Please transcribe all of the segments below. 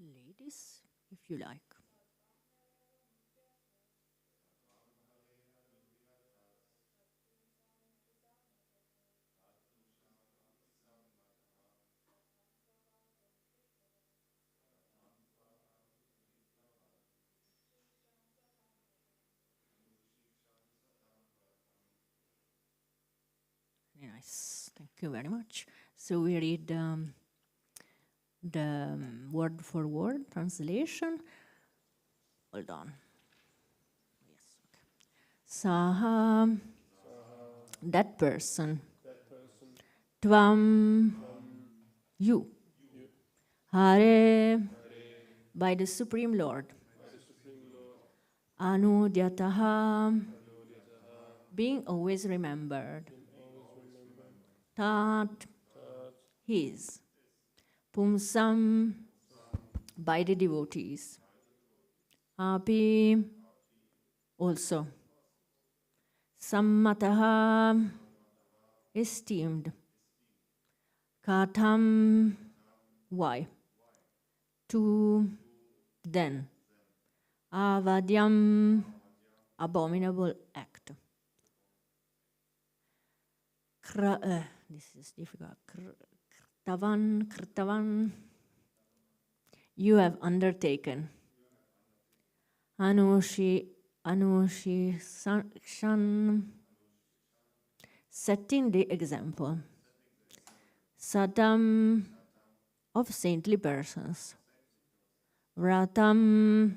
Ladies, if you like. Very nice. Thank you very much. So we read the word for word translation. Hold on. Yes. Okay. Saha, that person. Tvam, you. Hare, by the Supreme Lord. Anudyataha, being always remembered. Tat, his. Pumsam, by the devotees. Api, also. Sammataha, esteemed. Katham, why? To, then. Avadyam, abominable act. This is difficult. Krtavan, you have undertaken. Shan, setting the example. Satam, of saintly persons. Vratam,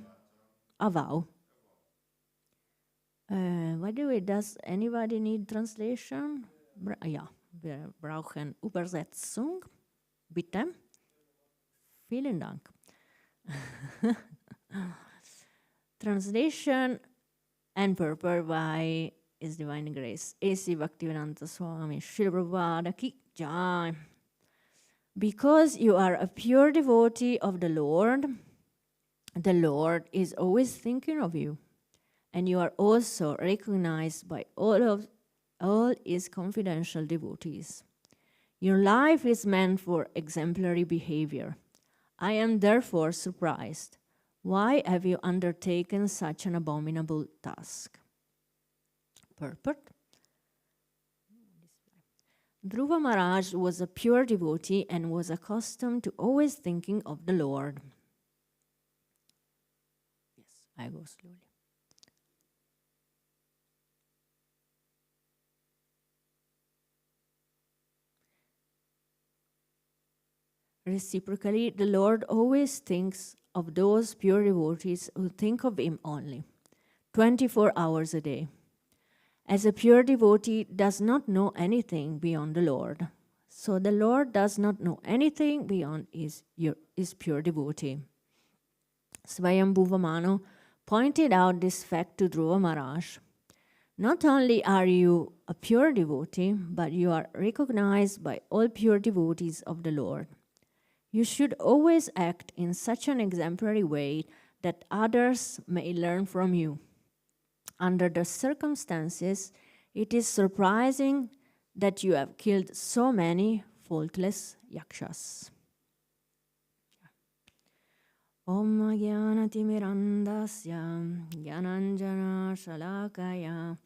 a vow. By the way, does anybody need translation? Ja, wir brauchen Übersetzung. Bitte. Vielen Dank. Translation and purport by His Divine Grace. A.C. Bhaktivedanta Swami Srila Prabhupada Ki Jai. Because you are a pure devotee of the Lord is always thinking of you. And you are also recognized by all His confidential devotees. Your life is meant for exemplary behavior. I am therefore surprised. Why have you undertaken such an abominable task? Purport. Dhruva Maharaj was a pure devotee and was accustomed to always thinking of the Lord. Yes, I go slowly. Reciprocally, the Lord always thinks of those pure devotees who think of Him only, 24 hours a day. As a pure devotee does not know anything beyond the Lord, so the Lord does not know anything beyond his pure devotee. Swayambhuva Manu pointed out this fact to Dhruva Maharaj. Not only are you a pure devotee, but you are recognized by all pure devotees of the Lord. You should always act in such an exemplary way that others may learn from you. Under the circumstances, it is surprising that you have killed so many faultless yakshas. Om Jnanatimirandasya Jnananjana Shalakaya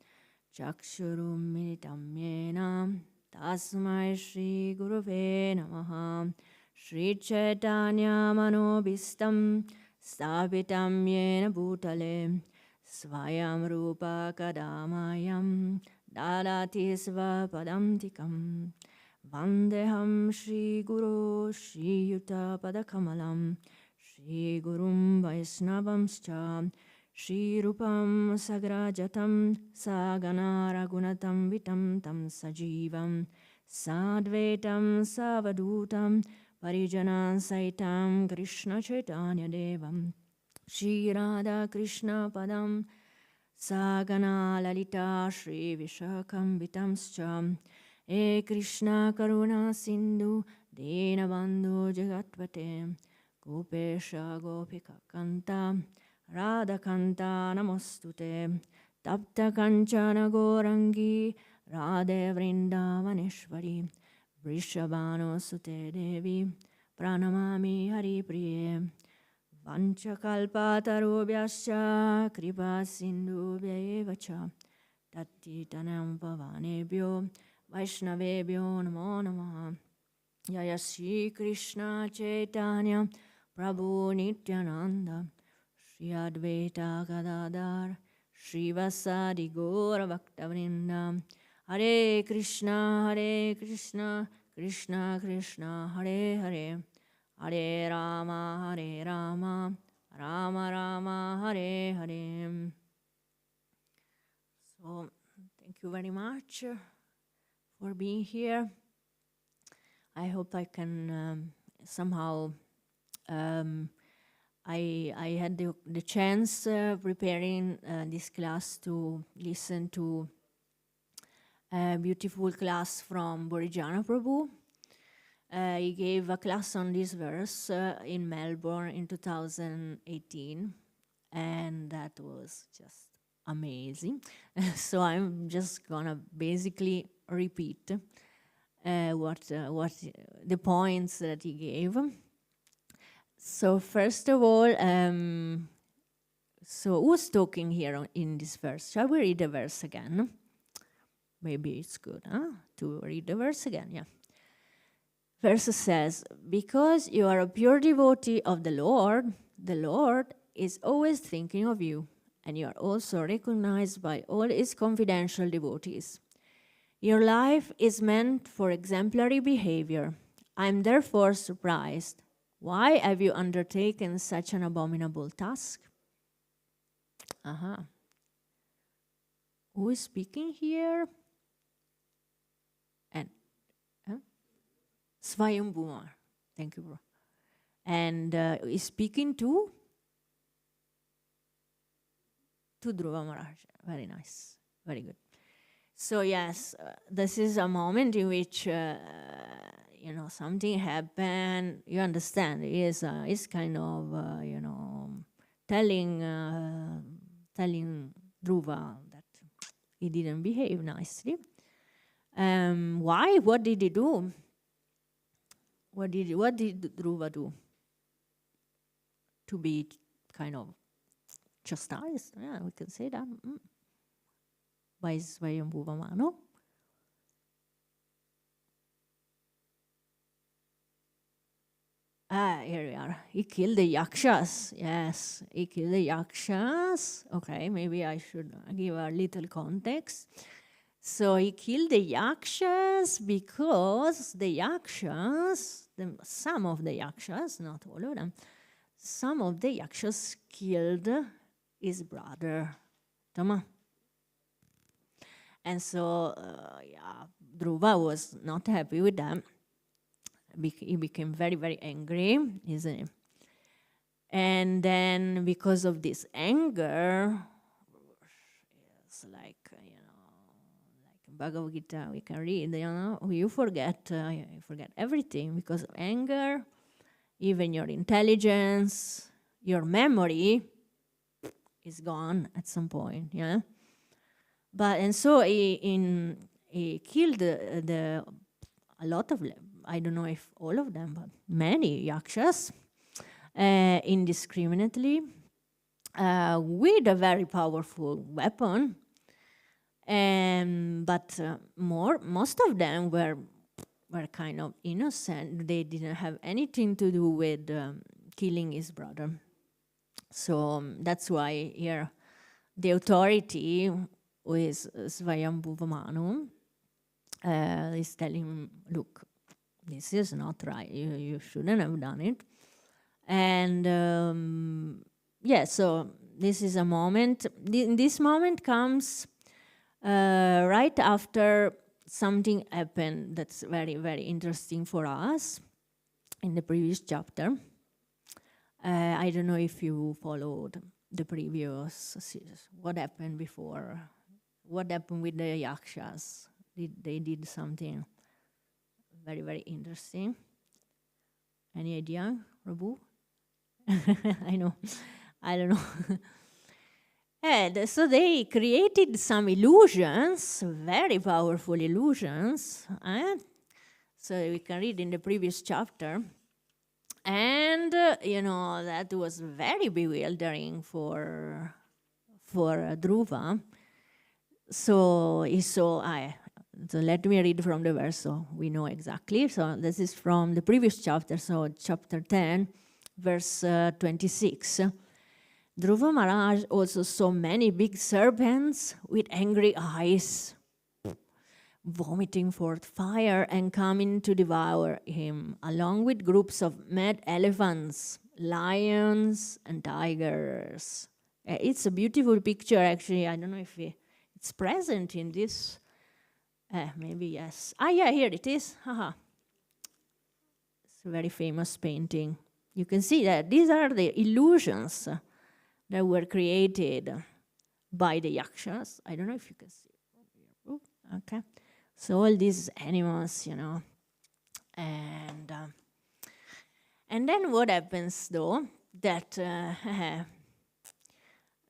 Chakshurum Militam Yena Tasmai Shri Guruve Namaha Shri Chaitanya Manobhistam Stapitam Yena Bhutale Svayam Rupa Kadamayam Dadati Svapadam Tikam Vandeham Shri Guru Shri Yuta Padakamalam Shri Gurum Vaisnavamscha Shri Rupam Sagrajatam Sagana Ragunatam Vitam Tam Sajivam Sadvetam Savadutam Parijanan Saitam Krishna Chaitanya Devam Shri Radha Krishna Padam Sagana Lalita Shri Vishakam Vitamscha E Krishna Karuna Sindhu Dina Bandhu Jagatpate Gopesha Gopika Kanta Radha Kanta Namostute Tapta Kanchana Gorangi Radhe Vrindavaneshwari Vrishabhano Sute Devi Pranamami Hari Priye Vanchakalpatarubhyascha kripa sindhubhya eva cha tattitanam pavanebhyo vaishnavebhyo namo namaha. Jaya Shri Krishna Chaitanya Prabhu Nityananda Shri Advaita Gadadhar Shri Vasadi Gaura Bhaktavrinda. Hare Krishna Krishna Krishna Hare Hare, Hare Rama Rama Rama Hare Hare. So thank you very much for being here. I hope I can somehow, I had the chance preparing this class to listen to a beautiful class from Borijana Prabhu. He gave a class on this verse in Melbourne in 2018, and that was just amazing. So I'm just gonna basically repeat what the points that he gave. So first of all, so who's talking here in this verse? Shall we read the verse again? Maybe it's good, to read the verse again, yeah. Verse says, because you are a pure devotee of the Lord is always thinking of you, and you are also recognized by all his confidential devotees. Your life is meant for exemplary behavior. I am therefore surprised. Why have you undertaken such an abominable task? Who is speaking here? And Swayambhuma. Thank you, bro. And is speaking to Dhruva Maharaj. Very nice. Very good. So yes, this is a moment in which something happened. You understand? It's kind of telling Dhruva that he didn't behave nicely. Why? What did he do? What did Dhruva do to be kind of chastised? Yeah, we can say that. By Swayambhuva Manu. Here we are. He killed the yakshas. Yes, he killed the yakshas. Okay, maybe I should give a little context. So he killed the yakshas because the yakshas, some of the yakshas, not all of them, some of the yakshas killed his brother, Tama. And so, Dhruva was not happy with them. He became very, very angry, isn't he? And then, because of this anger, it's like Bhagavad Gita, we can read, you forget everything because of anger, even your intelligence, your memory is gone at some point, yeah? And so he killed a lot of, I don't know if all of them, but many yakshas indiscriminately with a very powerful weapon. But most of them were kind of innocent. They didn't have anything to do with killing his brother. So that's why here the authority with Swayambhuva Manu is telling him, look, this is not right. You shouldn't have done it. And so this is a moment. This moment comes right after something happened that's very, very interesting for us in the previous chapter. I don't know if you followed the previous series. What happened before? What happened with the yakshas? They did something very, very interesting. Any idea, Prabhu? I don't know. And so they created some illusions, very powerful illusions. So we can read in the previous chapter. And And, that was very bewildering for Dhruva. So he saw, so let me read from the verse so we know exactly. So this is from the previous chapter, so chapter 10, verse 26. Dhruva Maharaj also saw many big serpents with angry eyes, vomiting forth fire and coming to devour him, along with groups of mad elephants, lions, and tigers. It's a beautiful picture, actually. I don't know if it's present in this. Maybe yes. Yeah, here it is. Haha. It's a very famous painting. You can see that these are the illusions that were created by the yakshas. I don't know if you can see. Oh, okay. So all these animals, and then what happens though? That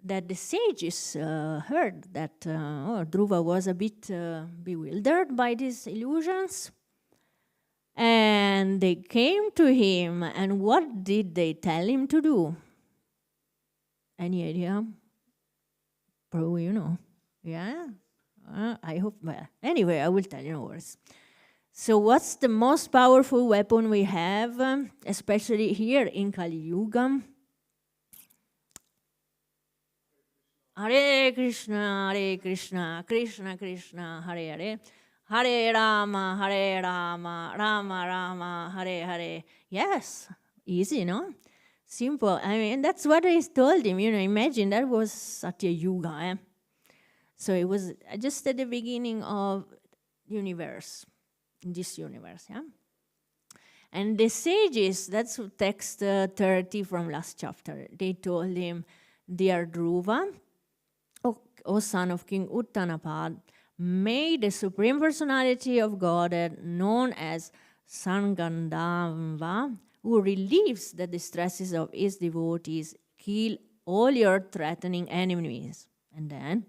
that the sages heard that Dhruva was a bit bewildered by these illusions, and they came to him. And what did they tell him to do? Any idea? Probably you know. Yeah? I hope. Well, anyway, I will tell you no worries. So what's the most powerful weapon we have, especially here in Kali Yuga? Hare Krishna, Krishna Krishna, Hare Hare. Hare Rama, Rama Rama, Hare Hare. Yes, easy, no? Simple. I mean, that's what I told him. Imagine that was Satya Yuga. So it was just at the beginning of universe, this universe, yeah? And the sages, that's text 30 from last chapter, they told him, dear Dhruva, O son of King Uttanapad, may the Supreme Personality of Godhead, known as Sangandava, who relieves the distresses of his devotees, kill all your threatening enemies. And then,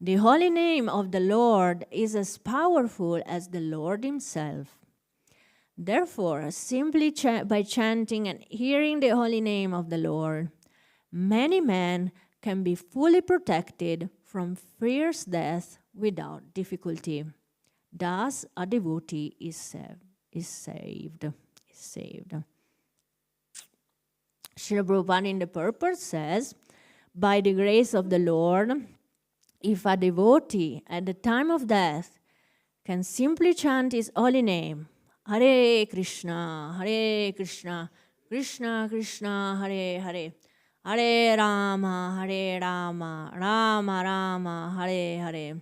the holy name of the Lord is as powerful as the Lord himself. Therefore, simply by chanting and hearing the holy name of the Lord, many men can be fully protected from fierce death without difficulty. Thus, a devotee is saved. Srila Prabhupada in the purport says, by the grace of the Lord, if a devotee at the time of death can simply chant his holy name, Hare Krishna, Krishna Krishna, Hare Hare, Hare Rama, Rama Rama, Hare Hare.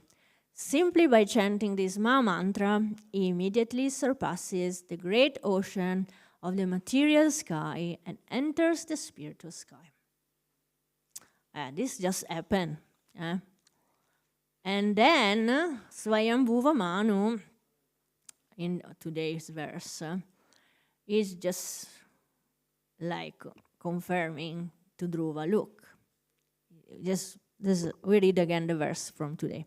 Simply by chanting this Maha mantra, he immediately surpasses the great ocean of the material sky and enters the spiritual sky. This just happened. And then Swayambhuva Manu, in today's verse, is just like confirming to Dhruva, look, we read again the verse from today.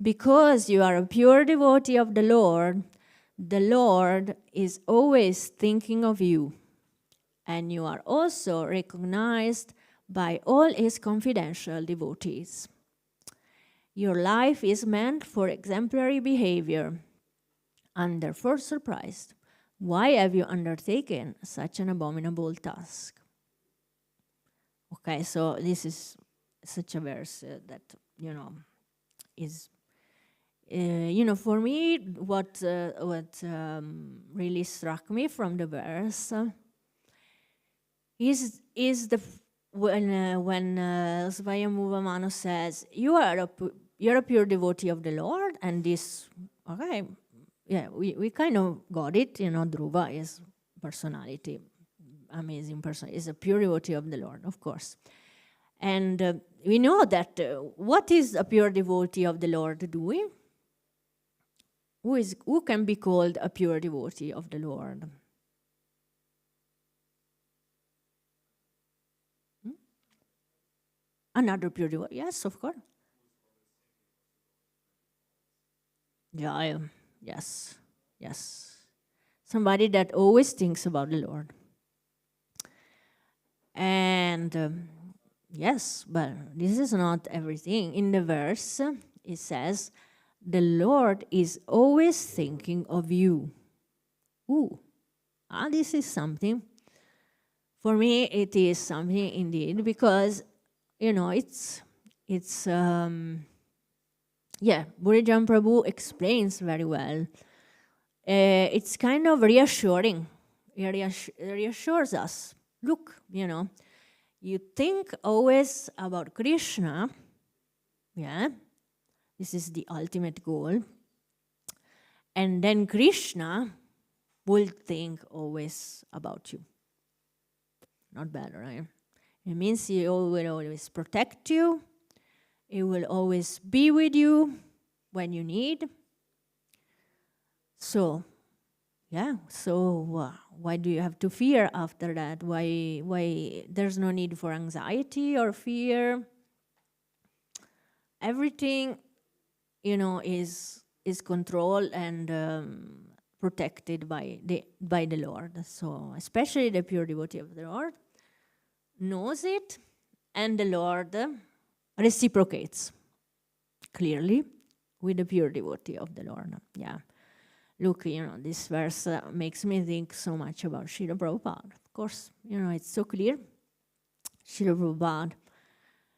Because you are a pure devotee of the Lord is always thinking of you, and you are also recognized by all his confidential devotees. Your life is meant for exemplary behavior, and therefore surprised. Why have you undertaken such an abominable task? Okay, so this is such a verse that, is, for me, what really struck me from the verse is when Swayambhuva Manu says, you're a pure devotee of the Lord, and this, okay, yeah, we kind of got it, Dhruva is personality, amazing person, is a pure devotee of the Lord, of course. And we know that what is a pure devotee of the Lord doing? Who can be called a pure devotee of the Lord? Another pure devotee, yes, of course. Yeah, yes. Somebody that always thinks about the Lord. And yes, but this is not everything. In the verse, it says, the Lord is always thinking of you. Ooh, this is something. For me, it is something indeed, because, it's Burijan Prabhu explains very well. It's kind of reassuring. It reassures us. Look, you think always about Krishna, this is the ultimate goal, and then Krishna will think always about you. Not bad, right? It means he will always protect you. He will always be with you when you need. So, why do you have to fear after that? Why there's no need for anxiety or fear? Everything, is controlled and protected by the Lord. So, especially the pure devotee of the Lord knows it, and the Lord reciprocates clearly with the pure devotee of the Lord. Yeah. Look, this verse makes me think so much about Srila Prabhupada. Of course, it's so clear. Srila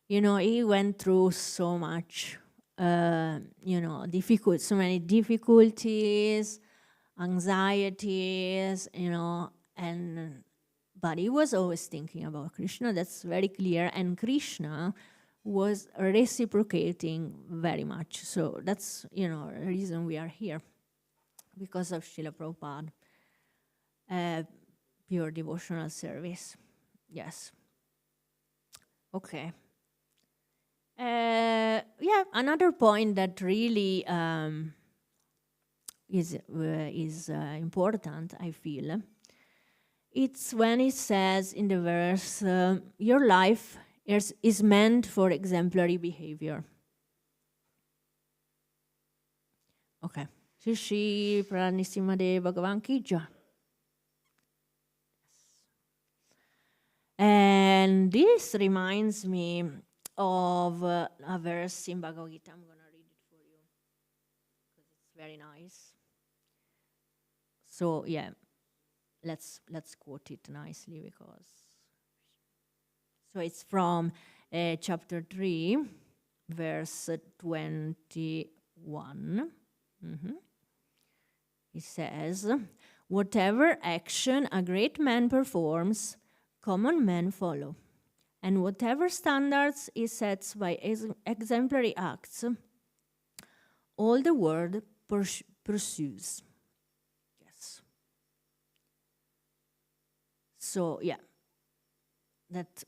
Prabhupada, he went through so much, so many difficulties, anxieties, but he was always thinking about Krishna. That's very clear. And Krishna was reciprocating very much. So that's, the reason we are here. Because of Srila Prabhupada, pure devotional service. Yes. Okay. Another point that really is important, I feel. It's when it says in the verse, your life is meant for exemplary behavior. Okay. Shri Pranishimade Bhagavan Ki Jai. And this reminds me of a verse in Bhagavad Gita. I'm going to read it for you because it's very nice. So let's quote it nicely, because so it's from chapter 3, verse 21. It says, whatever action a great man performs, common men follow. And whatever standards he sets by exemplary acts, all the world pursues. Yes. So, that,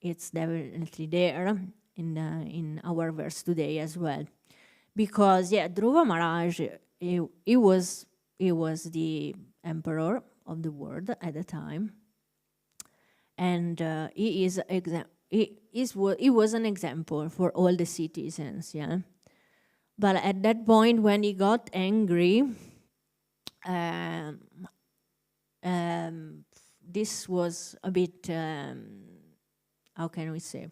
it's definitely there in our verse today as well. Because, Dhruva Maharaj, he was the emperor of the world at the time. And he was an example for all the citizens, But at that point, when he got angry, this was a bit, how can we say?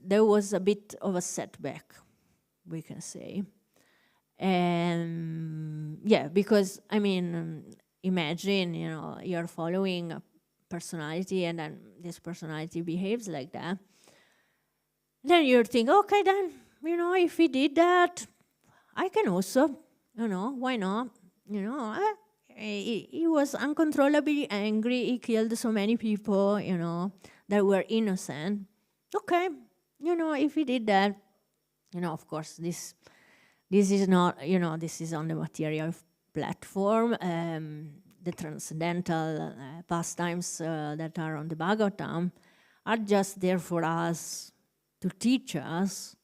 There was a bit of a setback, we can say. And because, imagine, you're following a personality and then this personality behaves like that. Then you think, okay, then, if he did that, I can also, why not? He was uncontrollably angry. He killed so many people, that were innocent. Okay, if he did that, of course, this is not, this is on the material platform. The transcendental pastimes that are on the Bhagavatam are just there for us to teach us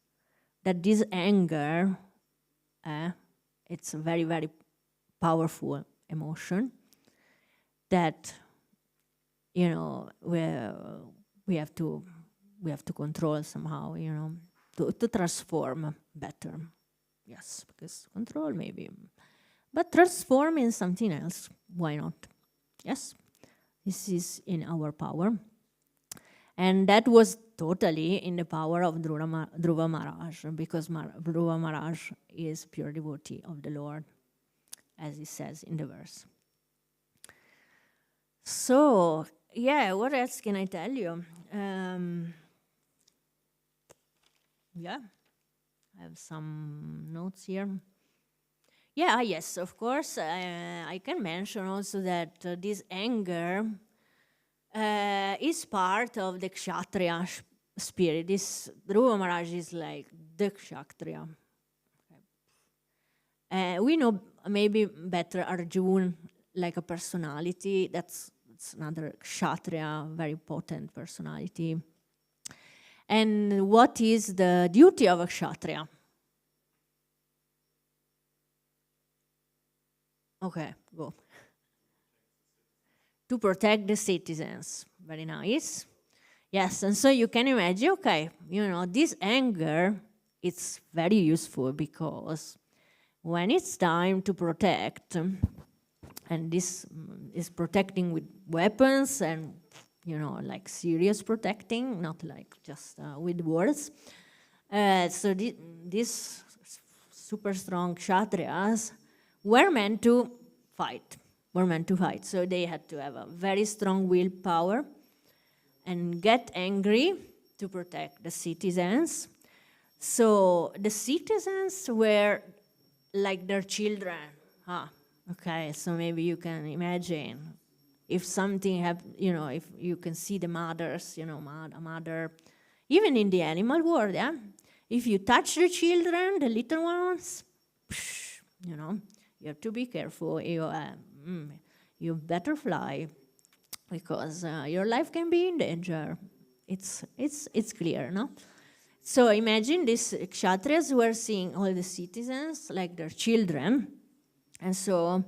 that this anger, it's a very, very powerful emotion that, we have to control somehow, to transform better. Yes, because control maybe, but transform in something else. Why not? Yes. This is in our power. And that was totally in the power of Dhruva Maharaj, because Dhruva Maharaj is pure devotee of the Lord, as it says in the verse. So, yeah, what else can I tell you? Yeah, I have some notes here. Yeah, yes, of course. I can mention also that this anger is part of the Kshatriya spirit. This Dhruva Maharaj is like the Kshatriya. We know maybe better Arjuna, like a personality. That's another Kshatriya, very potent personality. And what is the duty of a Kshatriya? Okay, go. To protect the citizens. Very nice. Yes, and so you can imagine, okay, this anger, it's very useful because when it's time to protect, and this is protecting with weapons and, like serious protecting, not like just with words. So these super strong Kshatriyas were meant to fight. So they had to have a very strong willpower and get angry to protect the citizens. So the citizens were like their children. Okay, so maybe you can imagine if something happened, if you can see the mothers, mother, even in the animal world, yeah? If you touch the children, the little ones, you have to be careful. You better fly because your life can be in danger. It's clear, no? So imagine these Kshatriyas were seeing all the citizens like their children, and so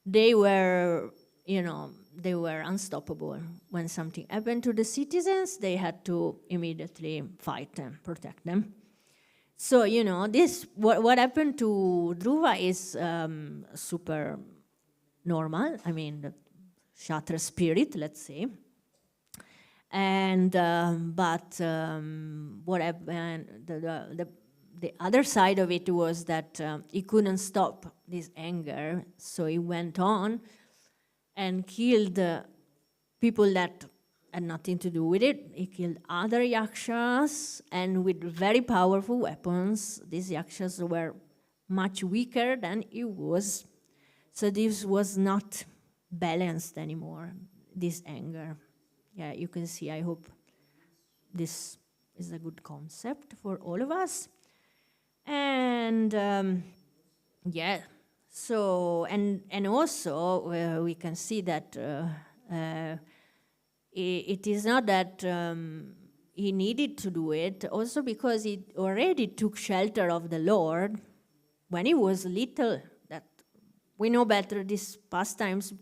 they were, they were unstoppable. When something happened to the citizens, they had to immediately fight them, protect them. So, this what happened to Dhruva is super normal. I mean, the Kshatriya spirit, let's say. And what happened? The other side of it was that he couldn't stop this anger, so he went on and killed people that had nothing to do with it. He killed other yakshas, and with very powerful weapons. These yakshas were much weaker than he was. So this was not balanced anymore, this anger. Yeah, you can see, I hope this is a good concept for all of us. And yeah, so, and also we can see that it is not that he needed to do it, also because he already took shelter of the Lord when he was little. That we know better these pastimes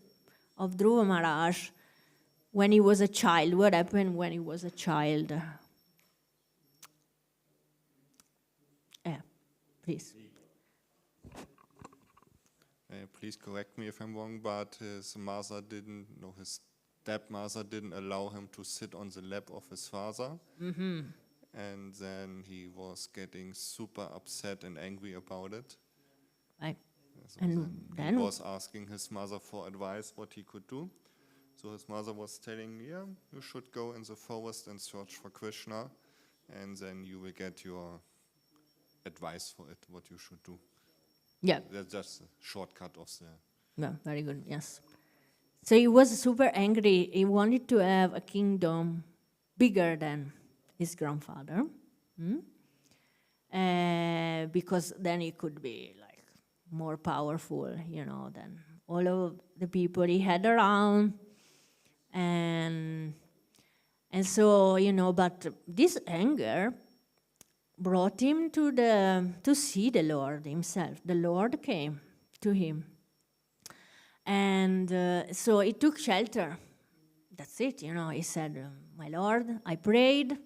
of Dhruva Maharaj when he was a child. What happened when he was a child? Yeah, please. Please correct me if I'm wrong, but his stepmother didn't allow him to sit on the lap of his father. Mm-hmm. And then he was getting super upset and angry about it. Right. So and then he was asking his mother for advice what he could do. So his mother was telling, you should go in the forest and search for Krishna, and then you will get your advice for it, what you should do. Yeah. That's just a shortcut of the... Yeah, very good, yes. So he was super angry. He wanted to have a kingdom bigger than his grandfather. Because then he could be like more powerful, than all of the people he had around. And so, but this anger brought him to see the Lord himself. The Lord came to him. And so he took shelter. That's it, he said, my Lord, I prayed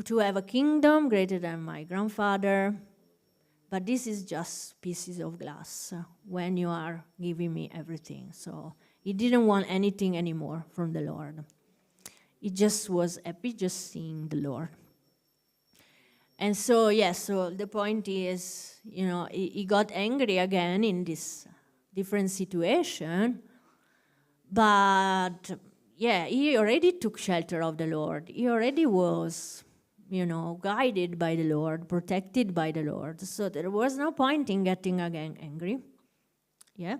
to have a kingdom greater than my grandfather, But this is just pieces of glass when you are giving me everything. So He didn't want anything anymore from the Lord. He just was happy just seeing the Lord. And so, so the point is, he got angry again in this different situation, but he already took shelter of the Lord. He already was, guided by the Lord, protected by the Lord. So there was no point in getting again angry. Yeah?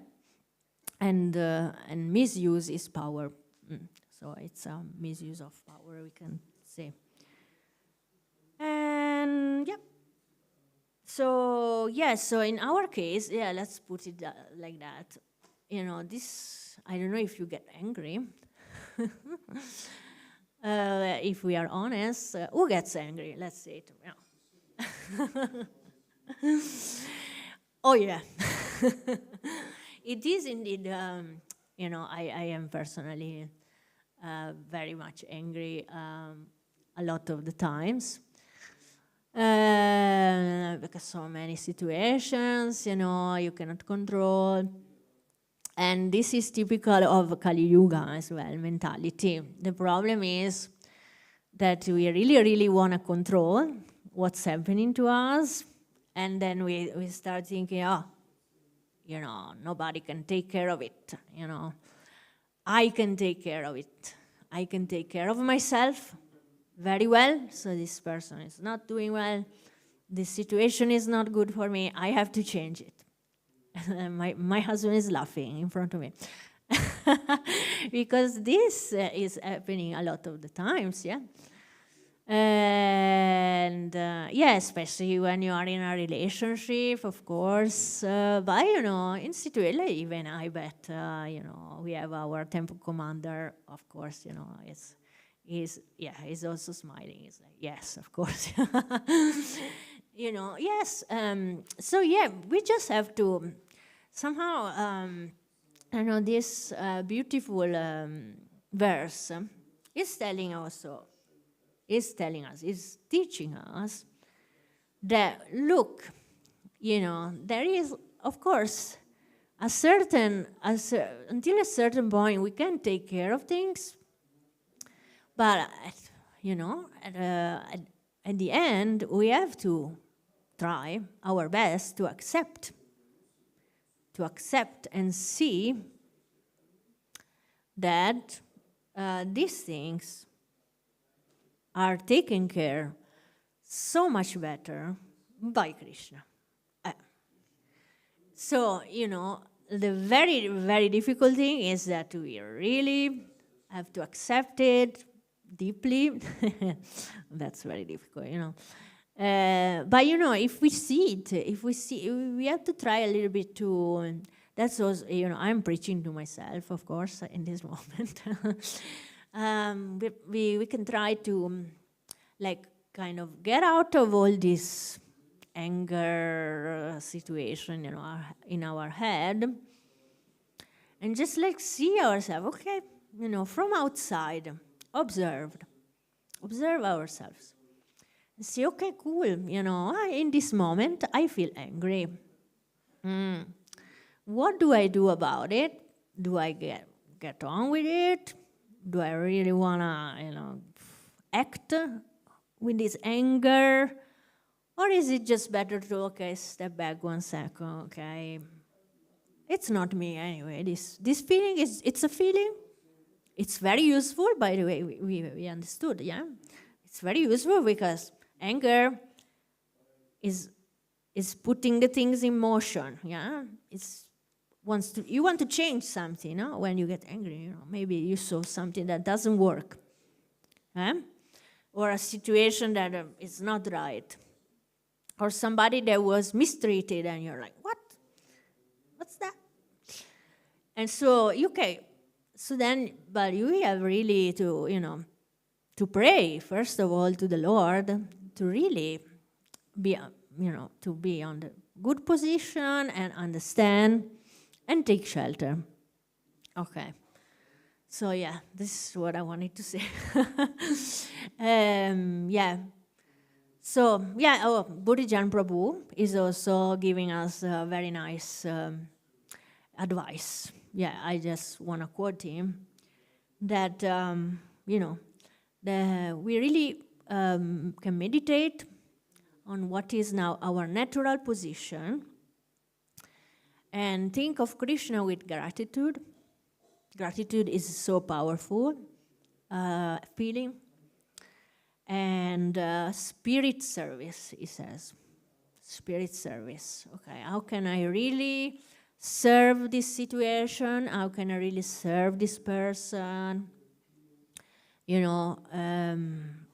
And misuse is power. So it's a misuse of power, we can say. And so in our case, let's put it like that. This, I don't know if you get angry. If we are honest, who gets angry? Let's say it. Oh yeah. It is indeed, I am personally very much angry a lot of the times. Because so many situations, you cannot control. And this is typical of Kali Yuga as well, mentality. The problem is that we really, really want to control what's happening to us. And then we start thinking, nobody can take care of it, I can take care of it. I can take care of myself very well, so this person is not doing well. This situation is not good for me. I have to change it. My husband is laughing in front of me. Because this is happening a lot of the times, And especially when you are in a relationship, of course. But in situation, even I bet, we have our temple commander, of course, he's also smiling. He's like, yes, of course. Yes. So we just have to somehow, this beautiful verse is telling also. Is teaching us that, look, there is, of course, until a certain point we can take care of things, but, at the end, we have to try our best to accept and see that these things are taken care so much better by Krishna. So, the very, very difficult thing is that we really have to accept it deeply. That's very difficult, But, if we see it, we have to try a little bit to, that's also, I'm preaching to myself, of course, in this moment. We can try to, kind of get out of all this anger situation, in our head, and just see ourselves, okay, from outside, observe ourselves, and see, okay, cool, in this moment I feel angry. What do I do about it? Do I get on with it? Do I really want to, act with this anger? Or is it just better to, step back 1 second, okay? It's not me anyway. This feeling, it's a feeling. It's very useful, by the way, we understood, It's very useful because anger is putting the things in motion, you want to change something, when you get angry, maybe you saw something that doesn't work, or a situation that is not right, or somebody that was mistreated, and you're like, what's that? And so, so then, but you have really to, to pray, first of all, to the Lord, to really be, to be on the good position and understand and take shelter. Okay. So, this is what I wanted to say. So, Bodhijan Prabhu is also giving us a very nice advice. Yeah, I just want to quote him that, we really can meditate on what is now our natural position and think of Krishna with gratitude. Gratitude is so powerful feeling. And spirit service, he says. Spirit service. Okay, how can I really serve this situation? How can I really serve this person?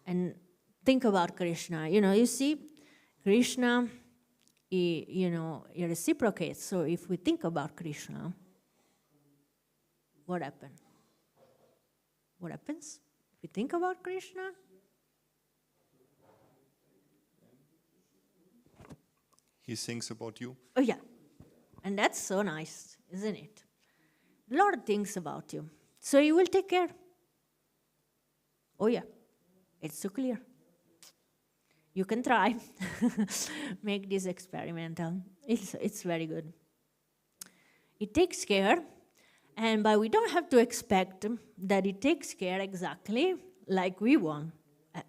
And think about Krishna. You see, Krishna, he reciprocates. So if we think about Krishna, what happens? What happens? If we think about Krishna, he thinks about you. Oh, yeah. And that's so nice, isn't it? The Lord thinks about you. So he will take care. Oh, yeah. It's so clear. You can try. Make this experimental. It's very good. It takes care. But we don't have to expect that it takes care exactly like we want. That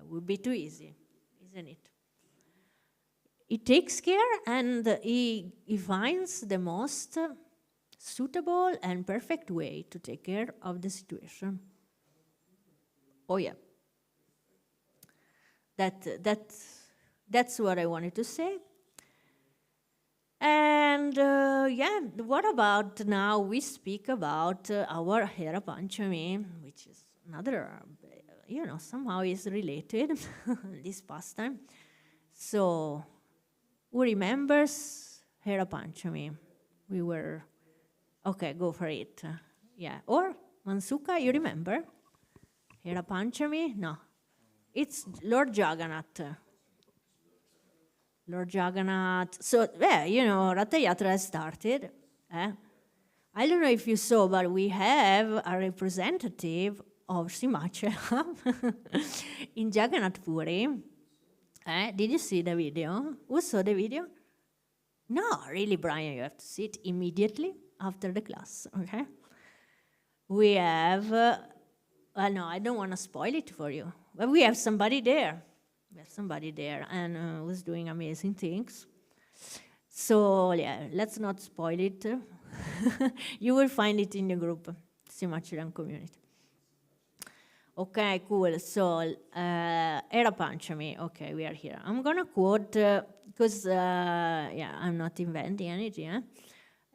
would be too easy, isn't it? He takes care and he finds the most suitable and perfect way to take care of the situation. Oh yeah. That's what I wanted to say. And what about now we speak about our Hera Panchami, which is another, somehow is related, this pastime. So, who remembers Hera Panchami? We were, okay, go for it. Yeah, or Mansuka, you remember? Hera Panchami? No, it's Lord Jagannath. Lord Jagannath. So, Ratha Yatra has started. I don't know if you saw, but we have a representative of Srimad in Jagannath Puri. Did you see the video? Who saw the video? No, really, Brian, you have to see it immediately after the class, okay? We have, no, I don't want to spoil it for you, but we have somebody there. We have somebody there and who's doing amazing things. So, yeah, let's not spoil it. You will find it in the group, Srimad community. Okay, cool. So, Hera Panchami. Okay, we are here. I'm going to quote, because, I'm not inventing anything.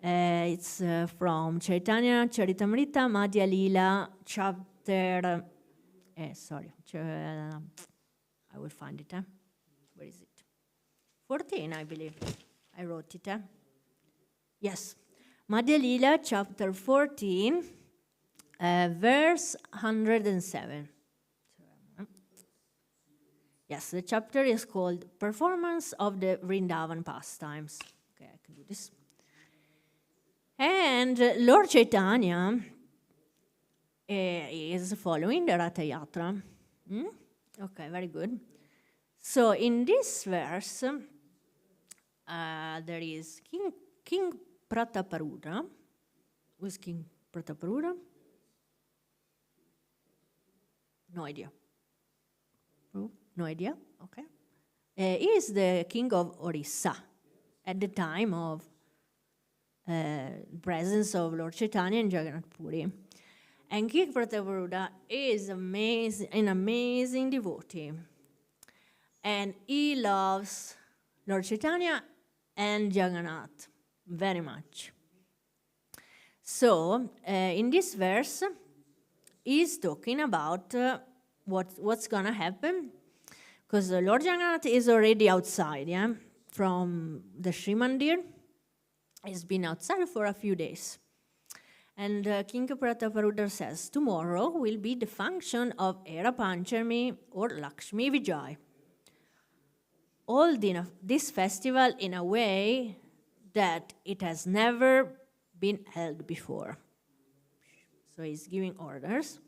It's from Chaitanya Charitamrita Madhya Lila, chapter, I will find it. Where is it? 14, I believe. I wrote it. Yes. Madhya Lila, chapter 14. Verse 107. Yes, the chapter is called Performance of the Vrindavan Pastimes. Okay, I can do this. And Lord Chaitanya is following the Ratha Yatra. Okay, very good. So in this verse, there is King Prataparudra. Who is King Prataparudra? No idea. No idea? Okay. He is the king of Orissa at the time of presence of Lord Chaitanya in Jagannath Puri. And King Prataparudra is an amazing devotee. And he loves Lord Chaitanya and Jagannath very much. So, in this verse, he's talking about what's going to happen. Because Lord Jagannath is already outside, from the Sri Mandir. He's been outside for a few days. And King Prataparudra says, tomorrow will be the function of Hera Panchami or Lakshmi Vijay. All this festival in a way that it has never been held before. So he's giving orders.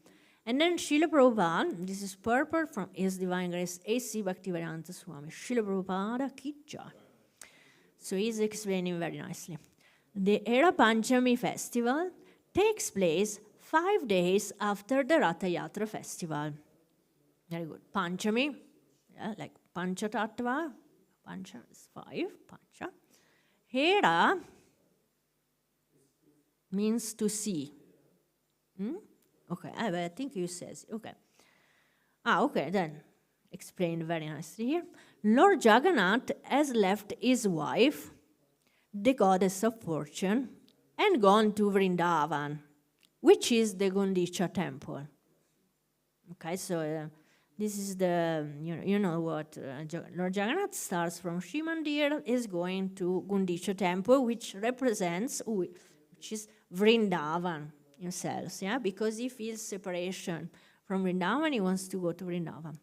And then Srila Prabhupada, this is purport from His Divine Grace A.C. Bhaktivedanta Swami, Srila Prabhupada Ki Jai. So he's explaining very nicely. The Hera Panchami festival takes place 5 days after the Ratha Yatra festival. Very good. Panchami, yeah, like Pancha Tattva. Pancha is 5, Pancha. Hera means to see. Okay, I think you says, okay. Okay, then explained very nicely here. Lord Jagannath has left his wife, the goddess of fortune, and gone to Vrindavan, which is the Gundicha temple. Okay, so this is the, you know what, Lord Jagannath starts from Sri Mandir, is going to Gundicha temple, which represents, which is Vrindavan himself, yeah, because he feels separation from Vrindavan, he wants to go to Vrindavan.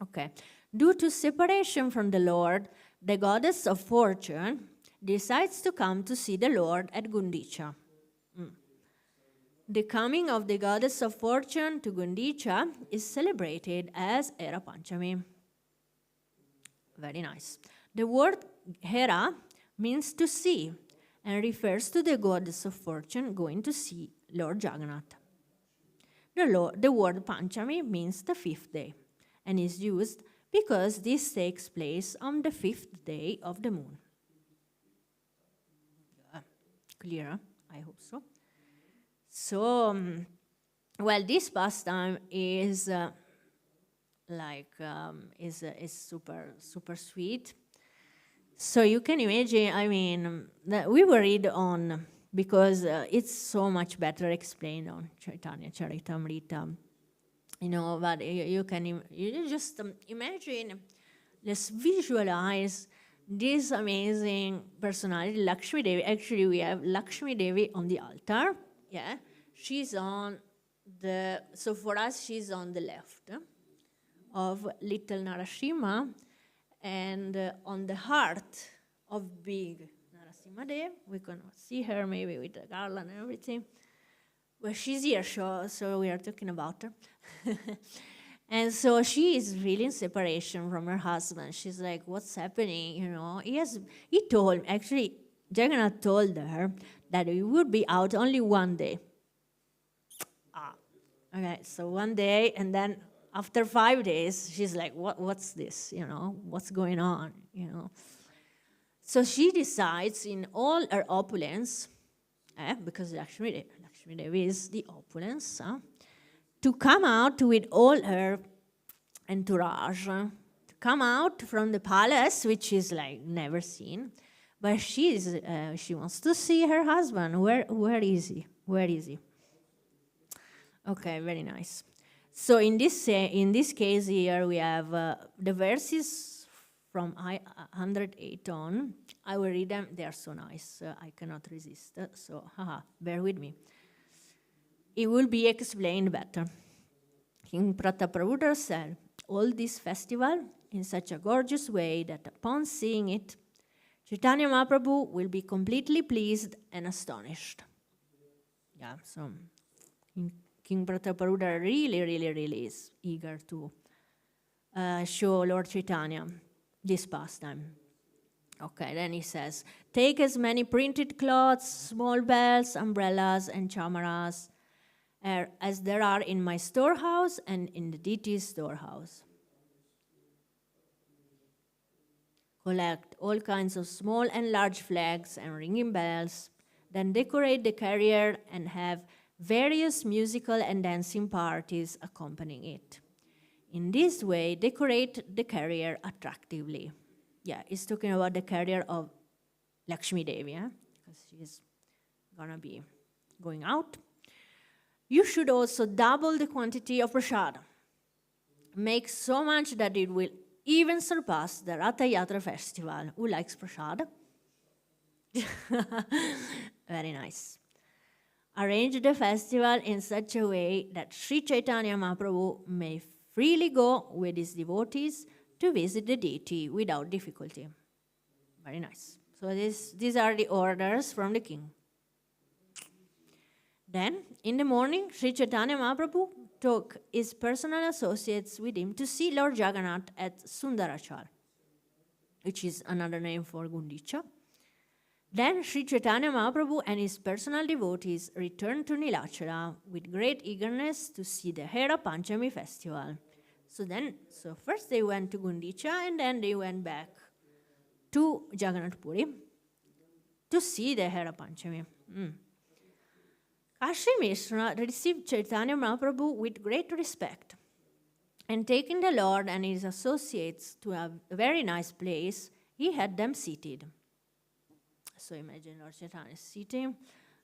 Okay, due to separation from the Lord, the goddess of fortune decides to come to see the Lord at Gundicha. The coming of the goddess of fortune to Gundicha is celebrated as Hera Panchami. Very nice. The word Hera means to see and refers to the goddess of fortune going to see Lord Jagannath. The word Panchami means the 5th day and is used because this takes place on the 5th day of the moon. Clear? I hope so. So, well, this pastime is is super sweet. So you can imagine. I mean, that we will read on because it's so much better explained on Chaitanya Charitamrita. You know, but you just imagine, let's visualize this amazing personality, Lakshmi Devi. Actually, we have Lakshmi Devi on the altar. Yeah, she's on so for us, she's on the left of little Narasimha, and on the heart of big Narasimha Dev. We can see her maybe with the garland and everything. Well, she's here, so we are talking about her. And so she is really in separation from her husband. She's like, what's happening? You know, Jagannath told her that he would be out only one day. Okay, so one day, and then after 5 days, she's like, what's this? You know, what's going on? You know. So she decides in all her opulence, because Lakshmi Devi is the opulence, to come out with all her entourage, to come out from the palace, which is like never seen. But she wants to see her husband. Where is he? Where is he? Okay, very nice. So in this case here we have the verses from 108 on. I will read them. They are so nice. I cannot resist. So bear with me. It will be explained better. King Prataparudra said, all this festival in such a gorgeous way that upon seeing it, Chaitanya Mahaprabhu will be completely pleased and astonished. Yeah, so King Prataparudra really is eager to show Lord Chaitanya this pastime. Okay, then he says, take as many printed cloths, small bells, umbrellas, and chamaras as there are in my storehouse and in the deity's storehouse. Collect all kinds of small and large flags and ringing bells, then decorate the carrier and have various musical and dancing parties accompanying it. In this way, decorate the carrier attractively. Yeah, he's talking about the carrier of Lakshmi Devi, because she's gonna be going out. You should also double the quantity of prasad. Make so much that it will even surpass the Ratha Yatra festival. Who likes prasad? Very nice. Arrange the festival in such a way that Sri Chaitanya Mahaprabhu may freely go with his devotees to visit the deity without difficulty. Very nice. So these are the orders from the king. Then, in the morning, Sri Chaitanya Mahaprabhu took his personal associates with him to see Lord Jagannath at Sundarachal, which is another name for Gundicha. Then Sri Chaitanya Mahaprabhu and his personal devotees returned to Nilachala with great eagerness to see the Hera Panchami festival. So first they went to Gundicha and then they went back to Jagannath Puri to see the Hera Panchami. Kashi Mishra received Chaitanya Mahaprabhu with great respect, and taking the Lord and his associates to a very nice place, he had them seated. So imagine Lord Chaitanya sitting.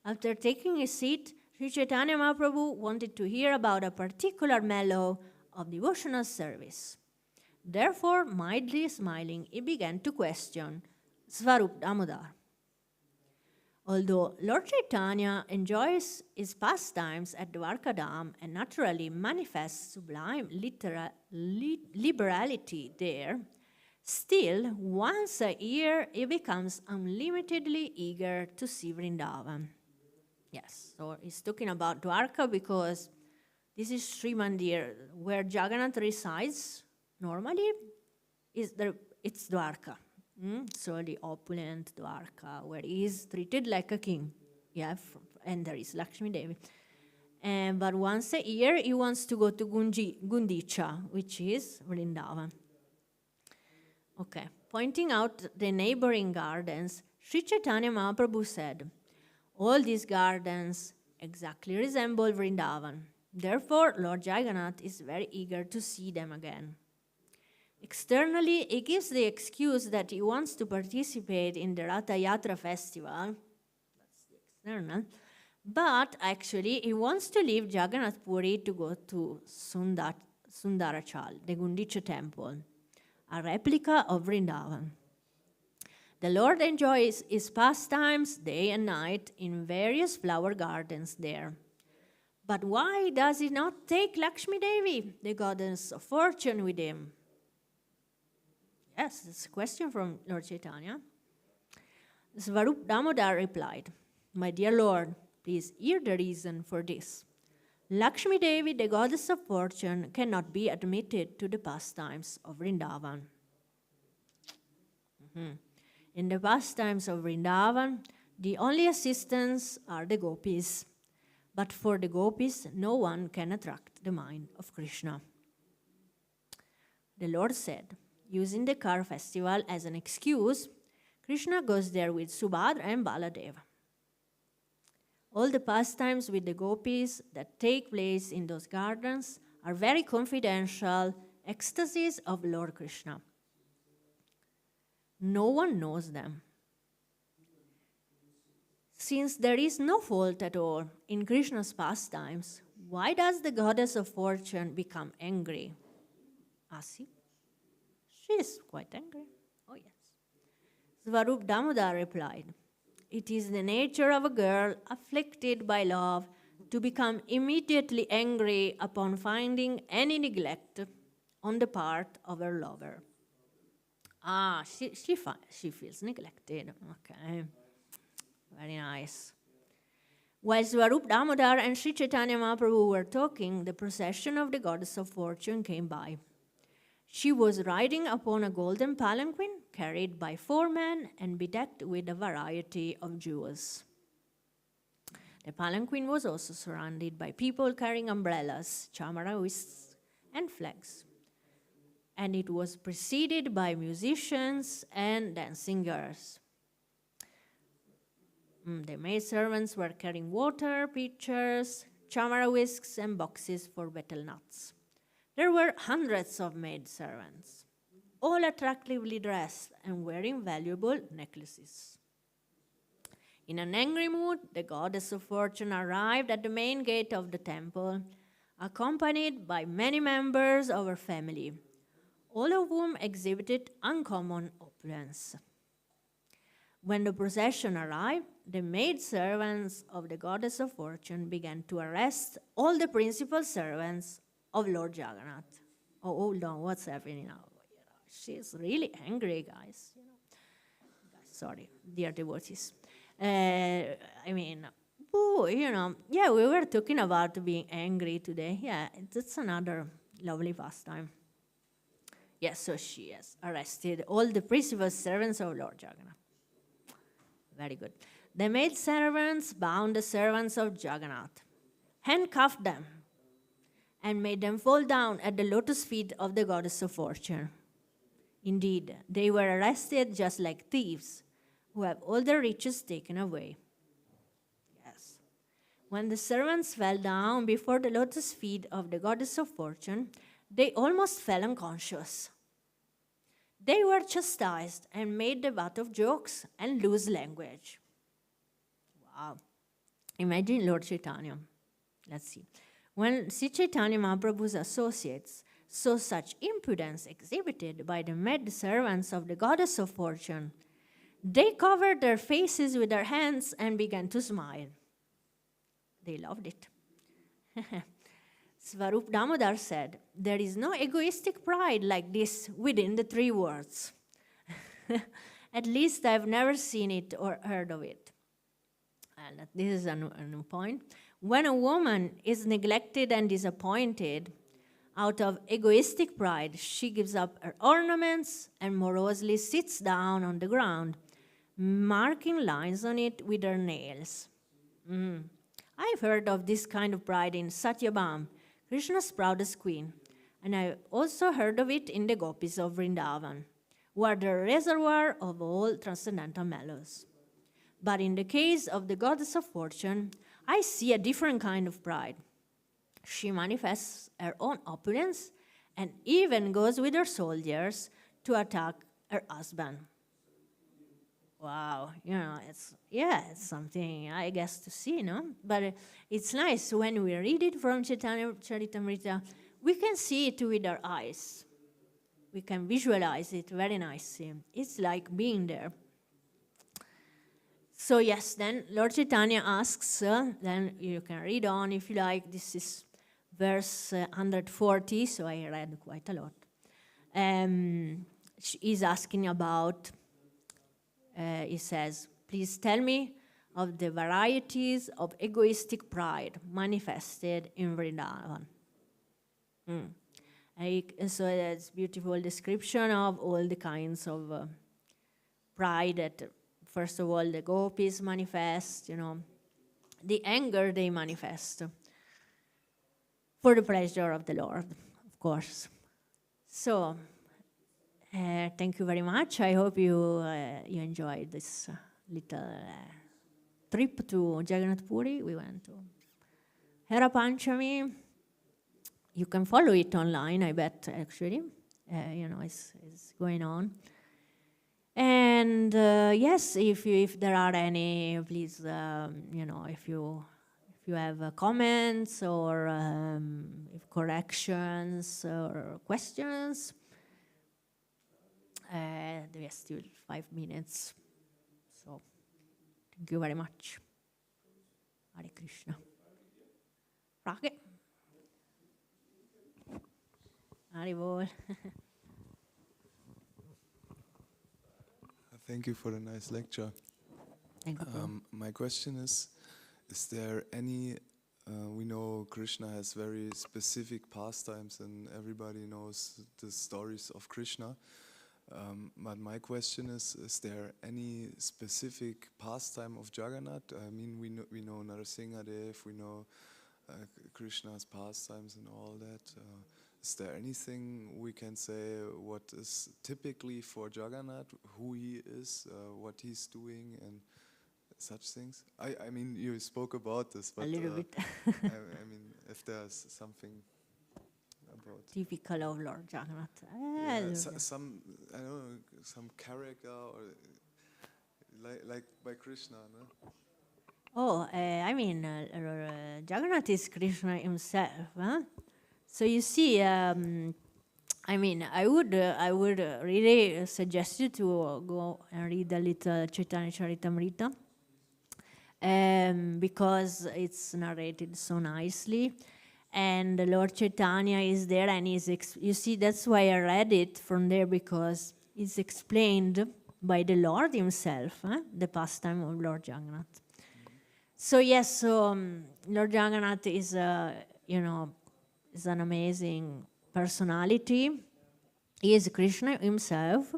After taking his seat, Sri Chaitanya Mahaprabhu wanted to hear about a particular mellow of devotional service. Therefore, mildly smiling, he began to question Svarup Damodar. Although Lord Chaitanya enjoys his pastimes at Dwarkadam and naturally manifests sublime liberality there, still, once a year, he becomes unlimitedly eager to see Vrindavan. Yes, so he's talking about Dwarka because this is Sri Mandir, where Jagannath resides. Normally, it's Dwarka. So the opulent Dwarka, where he is treated like a king. Yeah, and there is Lakshmi Devi. But once a year, he wants to go to Gundicha, which is Vrindavan. Okay, pointing out the neighboring gardens, Sri Chaitanya Mahaprabhu said, all these gardens exactly resemble Vrindavan. Therefore, Lord Jagannath is very eager to see them again. Externally, he gives the excuse that he wants to participate in the Ratha Yatra festival. That's the external. But actually, he wants to leave Jagannath Puri to go to Sundarachal, the Gundicha temple, a replica of Vrindavan. The Lord enjoys his pastimes day and night in various flower gardens there. But why does he not take Lakshmi Devi, the goddess of fortune, with him? Yes, it's a question from Lord Chaitanya. Svarup Damodar replied, my dear Lord, please hear the reason for this. Lakshmi Devi, the goddess of fortune, cannot be admitted to the pastimes of Vrindavan. In the pastimes of Vrindavan, the only assistants are the gopis. But for the gopis, no one can attract the mind of Krishna. The Lord said, using the car festival as an excuse, Krishna goes there with Subhadra and Baladeva. All the pastimes with the gopis that take place in those gardens are very confidential ecstasies of Lord Krishna. No one knows them. Since there is no fault at all in Krishna's pastimes, why does the goddess of fortune become angry? Asi? She is quite angry. Oh, yes. Svarup Damodar replied, it is the nature of a girl afflicted by love to become immediately angry upon finding any neglect on the part of her lover. She feels neglected. Okay. Very nice. While Svarup Damodar and Sri Chaitanya Mahaprabhu were talking, the procession of the goddess of fortune came by. She was riding upon a golden palanquin carried by 4 men and bedecked with a variety of jewels. The palanquin was also surrounded by people carrying umbrellas, chamara whisks, and flags. And it was preceded by musicians and dancing girls. The maidservants were carrying water, pitchers, chamara whisks, and boxes for betel nuts. There were hundreds of maidservants, all attractively dressed and wearing valuable necklaces. In an angry mood, the goddess of fortune arrived at the main gate of the temple, accompanied by many members of her family, all of whom exhibited uncommon opulence. When the procession arrived, the maidservants of the goddess of fortune began to arrest all the principal servants of Lord Jagannath. Oh, hold on, what's happening now? She's really angry, guys. Sorry, dear devotees. We were talking about being angry today. Yeah, that's another lovely pastime. Yes, so she has arrested all the principal servants of Lord Jagannath. Very good. The maid servants bound the servants of Jagannath, handcuffed them, and made them fall down at the lotus feet of the goddess of fortune. Indeed, they were arrested just like thieves who have all their riches taken away. Yes. When the servants fell down before the lotus feet of the goddess of fortune, they almost fell unconscious. They were chastised and made the butt of jokes and loose language. Wow. Imagine Lord Chaitanya. Let's see. When Sri Chaitanya Mahaprabhu's associates saw such impudence exhibited by the mad servants of the goddess of fortune, they covered their faces with their hands and began to smile. They loved it. Svarup Damodar said, "There is no egoistic pride like this within the three worlds." At least I've never seen it or heard of it. And this is a new point. When a woman is neglected and disappointed, out of egoistic pride, she gives up her ornaments and morosely sits down on the ground, marking lines on it with her nails. I've heard of this kind of pride in Satyabham, Krishna's proudest queen, and I also heard of it in the gopis of Vrindavan, who are the reservoir of all transcendental mellows. But in the case of the goddess of fortune, I see a different kind of pride. She manifests her own opulence and even goes with her soldiers to attack her husband. Wow, it's something, I guess, to see, no? But it's nice when we read it from Chaitanya Charitamrita, we can see it with our eyes. We can visualize it very nicely. It's like being there. So yes, then Lord Chaitanya asks, then you can read on if you like, this is verse 140, so I read quite a lot. He's asking about, he says, please tell me of the varieties of egoistic pride manifested in Vrindavan. So that's beautiful description of all the kinds of pride that, first of all, the gopis manifest, the anger they manifest for the pleasure of the Lord, of course. So, thank you very much. I hope you enjoyed this little trip to Jagannath Puri. We went to Hera Panchami. You can follow it online, I bet, actually. It's going on. And yes, if there are any, please, if you have comments or if corrections or questions, we have still 5 minutes. So, thank you very much. Hare Krishna. Frage? Haribol. Thank you for the nice lecture. Thank you. My question is there any, we know Krishna has very specific pastimes and everybody knows the stories of Krishna. But my question is there any specific pastime of Jagannath? I mean, we know Narasimhadev, we know Krishna's pastimes and all that. Is there anything we can say what is typically for Jagannath, who he is, what he's doing and such things? I mean, you spoke about this, but a little bit. I mean, if there's something about Typical of Lord Jagannath. some I don't know, some character or like by Krishna, no? Oh, I mean, Jagannath is Krishna himself, huh? So you see, I mean, I would really suggest you to go and read a little Chaitanya Charitamrita, because it's narrated so nicely, and the Lord Chaitanya is there, and you see, that's why I read it from there, because it's explained by the Lord himself, the pastime of Lord Jagannath. So yes, Lord Jagannath is, is an amazing personality. He is Krishna himself,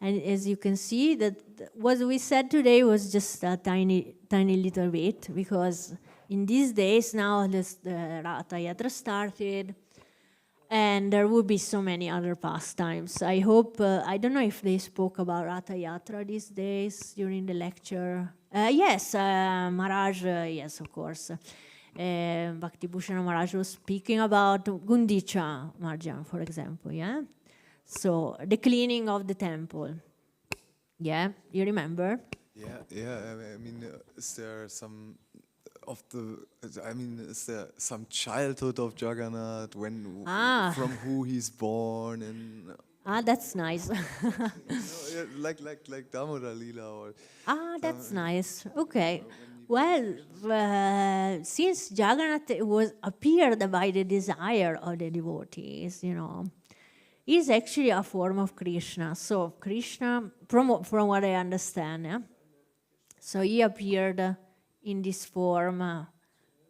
And as you can see, that what we said today was just a tiny little bit, because in these days now the Ratha Yatra started, and there will be so many other pastimes. I hope, I don't know if they spoke about Ratha Yatra these days during the lecture. Yes, Maharaj, yes, of course. Bhakti Bhushana Maharaj was speaking about Gundicha Marjan, for example, yeah? So, the cleaning of the temple. Yeah, you remember? Yeah. I mean, is there some of the? I mean, is there some childhood of Jagannath when from who he's born and? That's nice. Like Damodar Lila or. That's nice. Okay. Well, since Jagannath appeared by the desire of the devotees, is actually a form of Krishna. So Krishna, from what I understand, yeah? So he appeared in this form,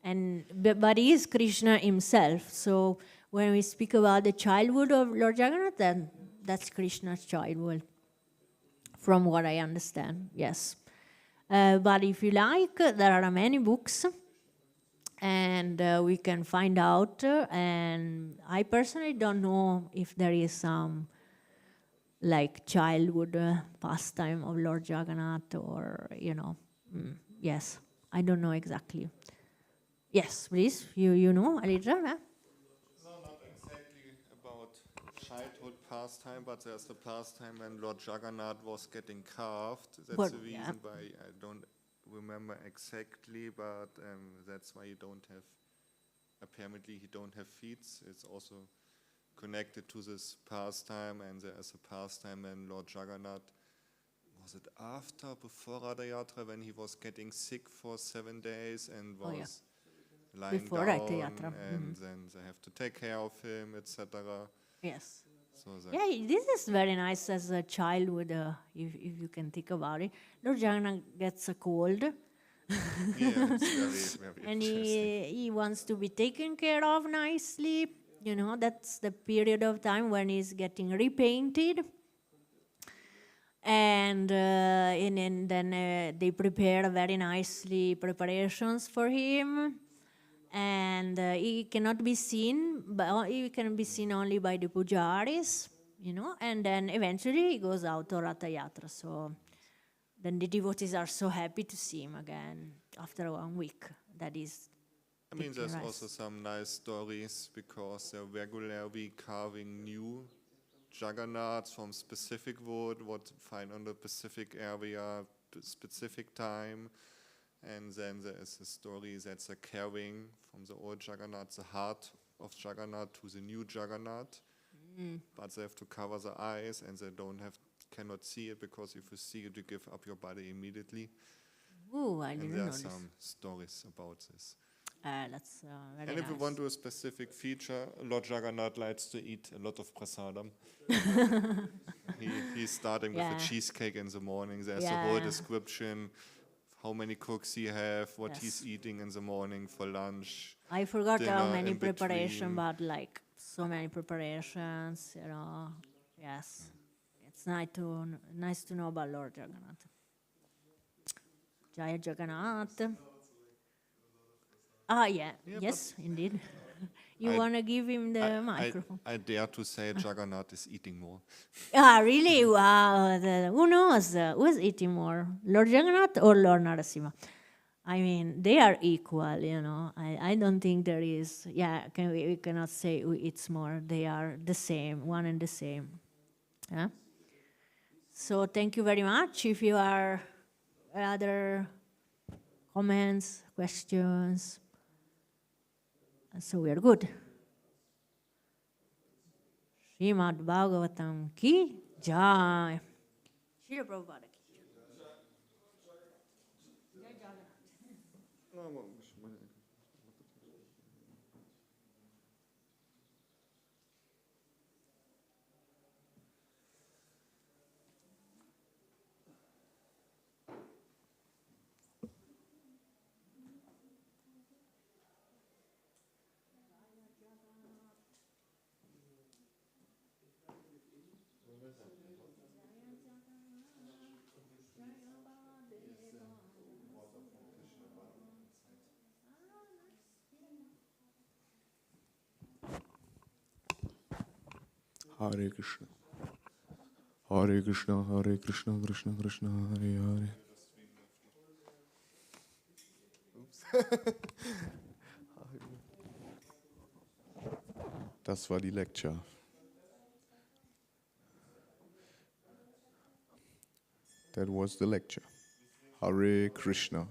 but he is Krishna himself. So when we speak about the childhood of Lord Jagannath, then that's Krishna's childhood, from what I understand, yes. But if you like, there are many books, and we can find out. And I personally don't know if there is some like childhood pastime of Lord Jagannath, or yes, I don't know exactly. Yes, please, you know a little, No, not exactly about childhood pastime, but there's the pastime when Lord Jagannath was getting carved. That's the reason why I don't remember exactly, but that's why you don't have, apparently he don't have feet. It's also connected to this pastime, and there is a pastime when Lord Jagannath, was it before Radha Yatra, when he was getting sick for 7 days and was lying before down, Radha Yatra. and then they have to take care of him, etc. Yes. So yeah, this is very nice as a childhood, if you can think about it. Lord Jagannath gets a cold. Yeah, it's very and interesting. he wants to be taken care of nicely. That's the period of time when he's getting repainted. And then they prepare very nicely preparations for him. And he cannot be seen, but he can be seen only by the pujaris, and then eventually he goes out to Ratha Yatra. So then the devotees are so happy to see him again after 1 week. That is. I mean, there's also some nice stories, because they're regularly carving new Jagannaths from specific wood, what you find on the specific area, specific time. And then there is a story that they're carrying from the old Jagannath, the heart of Jagannath, to the new Jagannath. But they have to cover the eyes, and they cannot see it, because if you see it, you give up your body immediately. Oh, I didn't know there are this. some stories about this. That's very And if you nice. want to a specific feature, Lord Jagannath likes to eat a lot of prasadam. He's starting with a cheesecake in the morning. There's a whole description, how many cooks he have, what he's eating in the morning for lunch. I forgot how dinner many in preparations, between. but like so many preparations, Yes, it's nice to know about Lord Jagannath. Jaya Jagannath. Yes, indeed. You want to give him the microphone? I dare to say Jagannath is eating more. Really? Wow. Who knows? Who's eating more? Lord Jagannath or Lord Narasimha? I mean, they are equal, I don't think there is, we cannot say who eats more. They are the same, one and the same. Yeah? So thank you very much. If you are other comments, questions, so we are good. Śrīmad-Bhāgavatam ki jai. Srila Prabhupada ki jai. Hare Krishna. Hare Krishna, Hare Krishna, Krishna Krishna, Hare Hare. Das war die Lecture. That was the lecture. Hare Krishna.